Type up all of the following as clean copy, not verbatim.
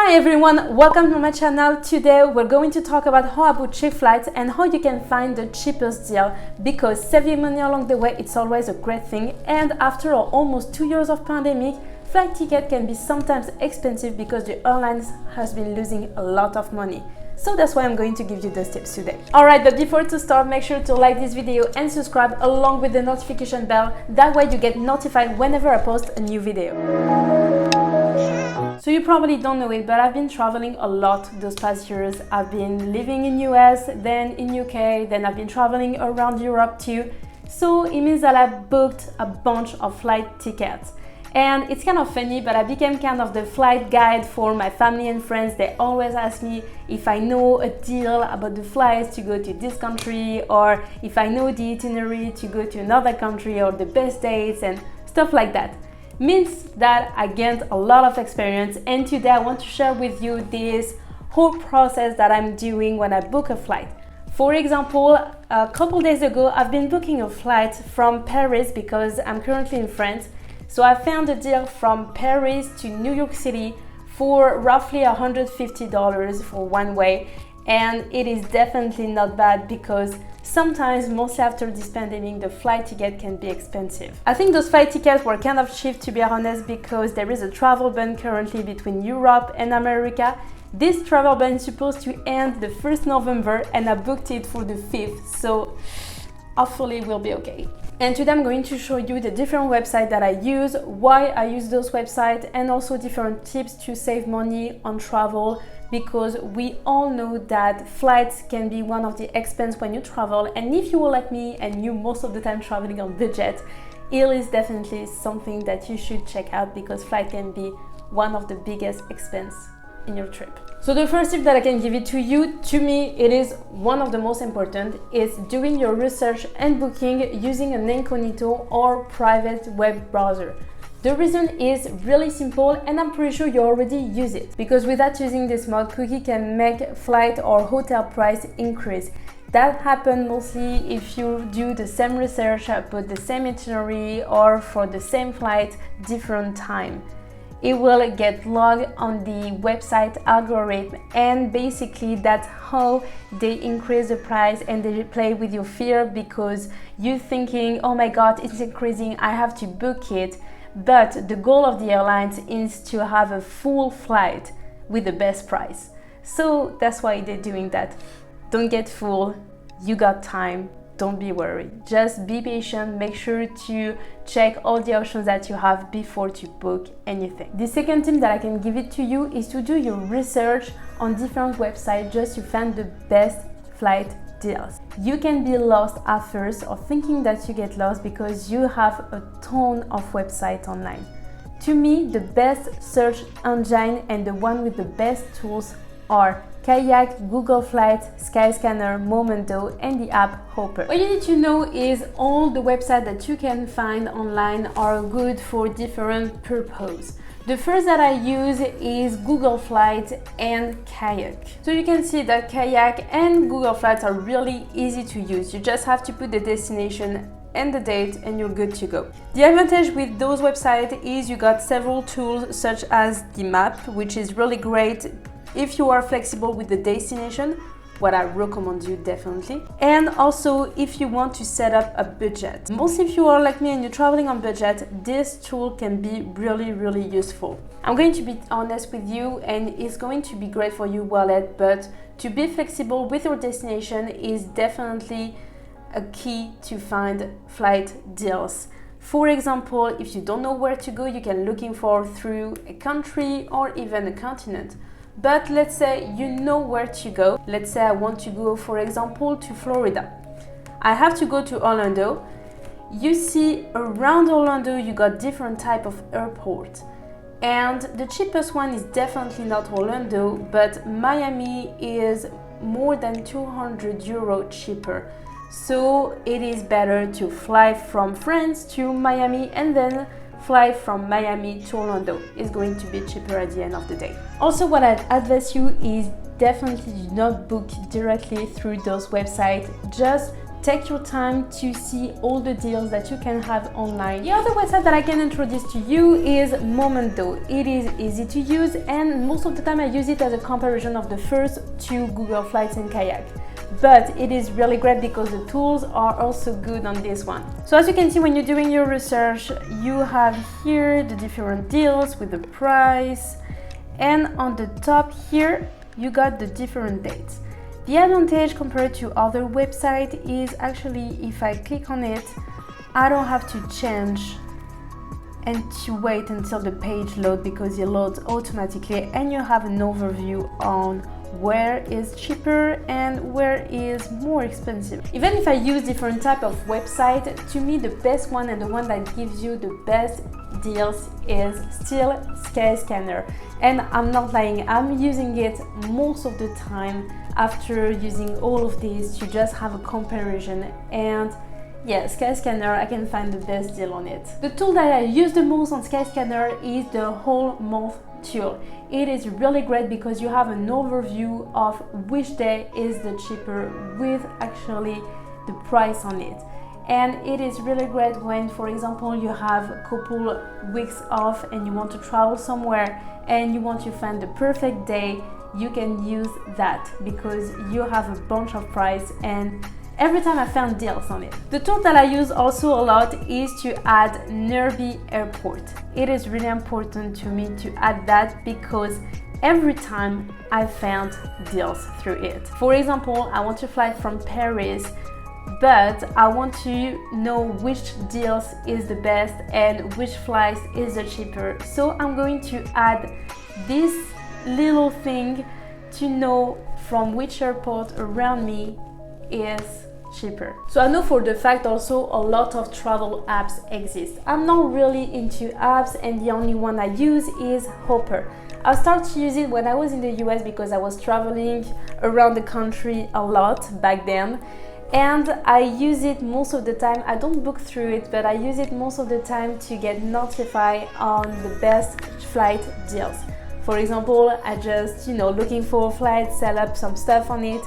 Hi everyone, welcome to my channel. Today we're going to talk about how I book cheap flights and how you can find the cheapest deal, because saving money along the way, it's always a great thing. And after almost 2 years of pandemic, flight ticket can be sometimes expensive because the airlines has been losing a lot of money. So that's why I'm going to give you those tips today. Alright, but before to start, make sure to like this video and subscribe along with the notification bell. That way you get notified whenever I post a new video. So you probably don't know it, but I've been traveling a lot those past years. I've been living in US, then in UK, then I've been traveling around Europe too. So it means that I booked a bunch of flight tickets. And it's kind of funny, but I became kind of the flight guide for my family and friends. They always ask me if I know a deal about the flights to go to this country, or if I know the itinerary to go to another country, or the best dates and stuff like that. Means that I gained a lot of experience, and today I want to share with you this whole process that I'm doing when I book a flight. For example, a couple days ago I've been booking a flight from Paris because I'm currently in France. So I found a deal from Paris to New York City for roughly $150 for one way, and it is definitely not bad because sometimes, mostly after this pandemic, the flight ticket can be expensive. I think those flight tickets were kind of cheap, to be honest, because there is a travel ban currently between Europe and America. This travel ban is supposed to end the 1st November and I booked it for the 5th, so hopefully we'll be okay. And today I'm going to show you the different websites that I use, why I use those websites, and also different tips to save money on travel, because we all know that flights can be one of the expenses when you travel. And if you are like me and you most of the time traveling on budget, it is definitely something that you should check out, because flight can be one of the biggest expenses in your trip. So the first tip that I can give it to you, to me it is one of the most important, is doing your research and booking using an incognito or private web browser. The reason is really simple, and I'm pretty sure you already use it, because without using this mode, cookie can make flight or hotel price increase. That happens mostly if you do the same research but the same itinerary, or for the same flight different time. It will get logged on the website algorithm, and basically that's how they increase the price, and they play with your fear because you're thinking, oh my god, it's increasing, I have to book it. But the goal of the airlines is to have a full flight with the best price. So that's why they're doing that. Don't get fooled, you got time. Don't be worried, just be patient, make sure to check all the options that you have before to book anything. The second tip that I can give it to you is to do your research on different websites just to find the best flight deals. You can be lost at first, or thinking that you get lost, because you have a ton of websites online. To me, the best search engine and the one with the best tools are Kayak, Google Flights, Skyscanner, Momento, and the app Hopper. What you need to know is all the websites that you can find online are good for different purposes. The first that I use is Google Flights and Kayak. So you can see that Kayak and Google Flights are really easy to use. You just have to put the destination and the date and you're good to go. The advantage with those websites is you got several tools, such as the map, which is really great if you are flexible with the destination, what I recommend you definitely. And also if you want to set up a budget. Mostly if you are like me and you're traveling on budget, this tool can be really useful. I'm going to be honest with you, and it's going to be great for your wallet, but to be flexible with your destination is definitely a key to find flight deals. For example, if you don't know where to go, you can looking for through a country or even a continent. But let's say you know where to go. Let's say I want to go, for example, to Florida. I have to go to Orlando. You see around Orlando you got different type of airports, and the cheapest one is definitely not Orlando, but Miami is more than 200 euro cheaper. So it is better to fly from France to Miami and then fly from Miami to Orlando. Is going to be cheaper at the end of the day. Also, what I'd advise you is definitely do not book directly through those websites. Just take your time to see all the deals that you can have online. The other website that I can introduce to you is Mont. It is easy to use, and most of the time I use it as a comparison of the first two Google Flights and Kayak. But it is really great because the tools are also good on this one. So as you can see, when you're doing your research, you have here the different deals with the price, and on the top here you got the different dates. The advantage compared to other websites is actually if I click on it, I don't have to change and to wait until the page loads, because it loads automatically and you have an overview on where is cheaper and where is more expensive. Even if I use different type of website, to me the best one and the one that gives you the best deals is still Skyscanner. And I'm not lying, I'm using it most of the time after using all of these to just have a comparison. And yeah, Skyscanner, I can find the best deal on it. The tool that I use the most on Skyscanner is the whole month tool. It is really great because you have an overview of which day is the cheaper with actually the price on it. And it is really great when, for example, you have a couple weeks off and you want to travel somewhere and you want to find the perfect day. You can use that because you have a bunch of price, and every time I found deals on it. The tool that I use also a lot is to add nearby airport. It is really important to me to add that because every time I found deals through it. For example, I want to fly from Paris, but I want to know which deals is the best and which flights is the cheaper. So I'm going to add this little thing to know from which airport around me is cheaper. So I know for the fact also a lot of travel apps exist. I'm not really into apps, and the only one I use is Hopper. I started to use it when I was in the US because I was traveling around the country a lot back then. And I use it most of the time. I don't book through it, but I use it most of the time to get notified on the best flight deals. For example, I just, looking for a flight, set up some stuff on it,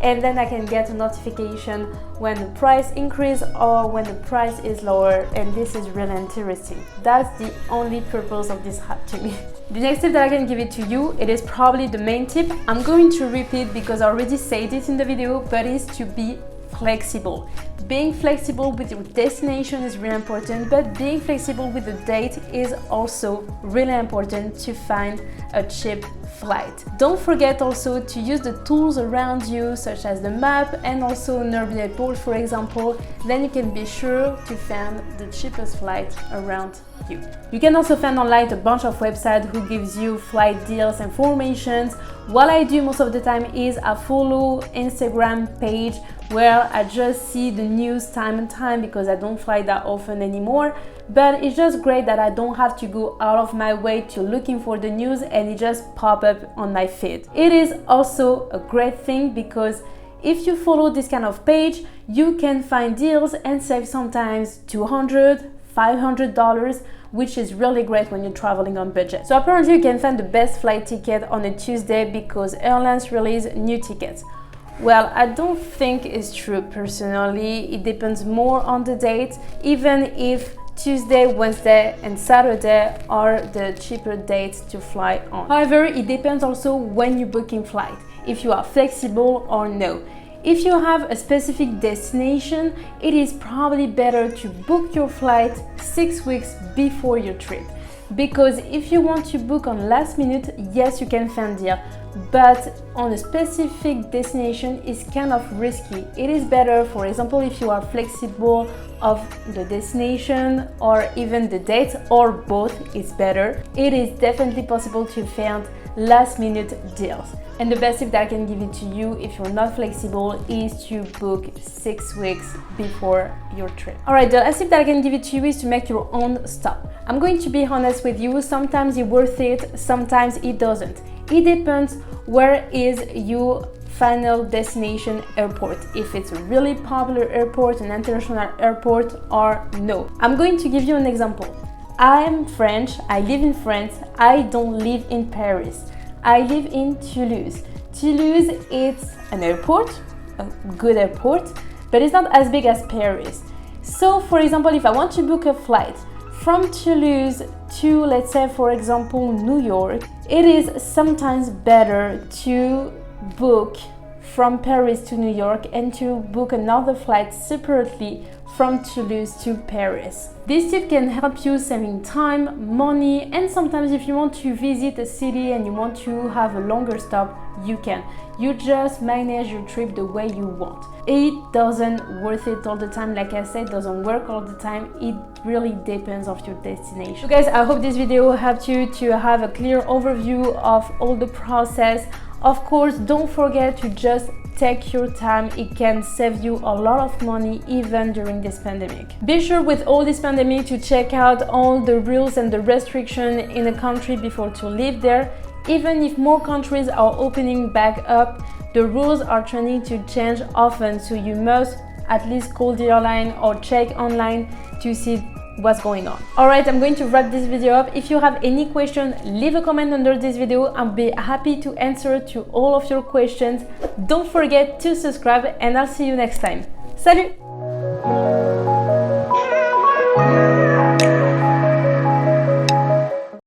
and then I can get a notification when the price increase or when the price is lower, and this is really interesting. That's the only purpose of this app to me. The next tip that I can give it to you, it is probably the main tip. I'm going to repeat because I already said it in the video, but it's to be flexible. Being flexible with your destination is really important, but being flexible with the date is also really important to find a cheap flight. Don't forget also to use the tools around you, such as the map and also nearby airport, for example. Then you can be sure to find the cheapest flight around you. You can also find online a bunch of websites who gives you flight deals and informations. What I do most of the time is I follow Instagram page where I just see the news time and time because I don't fly that often anymore. But it's just great that I don't have to go out of my way to looking for the news and it just pop up on my feed. It is also a great thing because if you follow this kind of page, you can find deals and save sometimes $200, $500, which is really great when you're traveling on budget. So apparently you can find the best flight ticket on a Tuesday because airlines release new tickets. Well, I don't think it's true personally. It depends more on the date, even if Tuesday, Wednesday and Saturday are the cheaper dates to fly on. However, it depends also when you're booking flight, if you are flexible or no. If you have a specific destination, it is probably better to book your flight 6 weeks before your trip. Because if you want to book on last minute, yes, you can find deal, but on a specific destination is kind of risky. It is better, for example, if you are flexible of the destination or even the date, or both is better. It is definitely possible to find last minute deals. And the best tip that I can give it to you if you're not flexible is to book 6 weeks before your trip. Alright, the last tip that I can give it to you is to make your own stop. I'm going to be honest with you, sometimes it's worth it, sometimes it doesn't. It depends where is your final destination airport, if it's a really popular airport, an international airport or no. I'm going to give you an example. I'm French, I live in France, I don't live in Paris. I live in Toulouse. Toulouse is an airport, a good airport, but it's not as big as Paris. So for example, if I want to book a flight from Toulouse to, let's say for example, New York, it is sometimes better to book from Paris to New York and to book another flight separately from Toulouse to Paris. This tip can help you saving time, money, and sometimes if you want to visit a city and you want to have a longer stop, you can. You just manage your trip the way you want. It doesn't worth it all the time, like I said, doesn't work all the time. It really depends on your destination. So guys, I hope this video helped you to have a clear overview of all the process. Of course, don't forget to just take your time. It can save you a lot of money even during this pandemic. Be sure with all this pandemic to check out all the rules and the restrictions in a country before to live there. Even if more countries are opening back up, the rules are trying to change often, so you must at least call the airline or check online to see what's going on. Alright, I'm going to wrap this video up. If you have any question, leave a comment under this video. I'll be happy to answer to all of your questions. Don't forget to subscribe and I'll see you next time. Salut!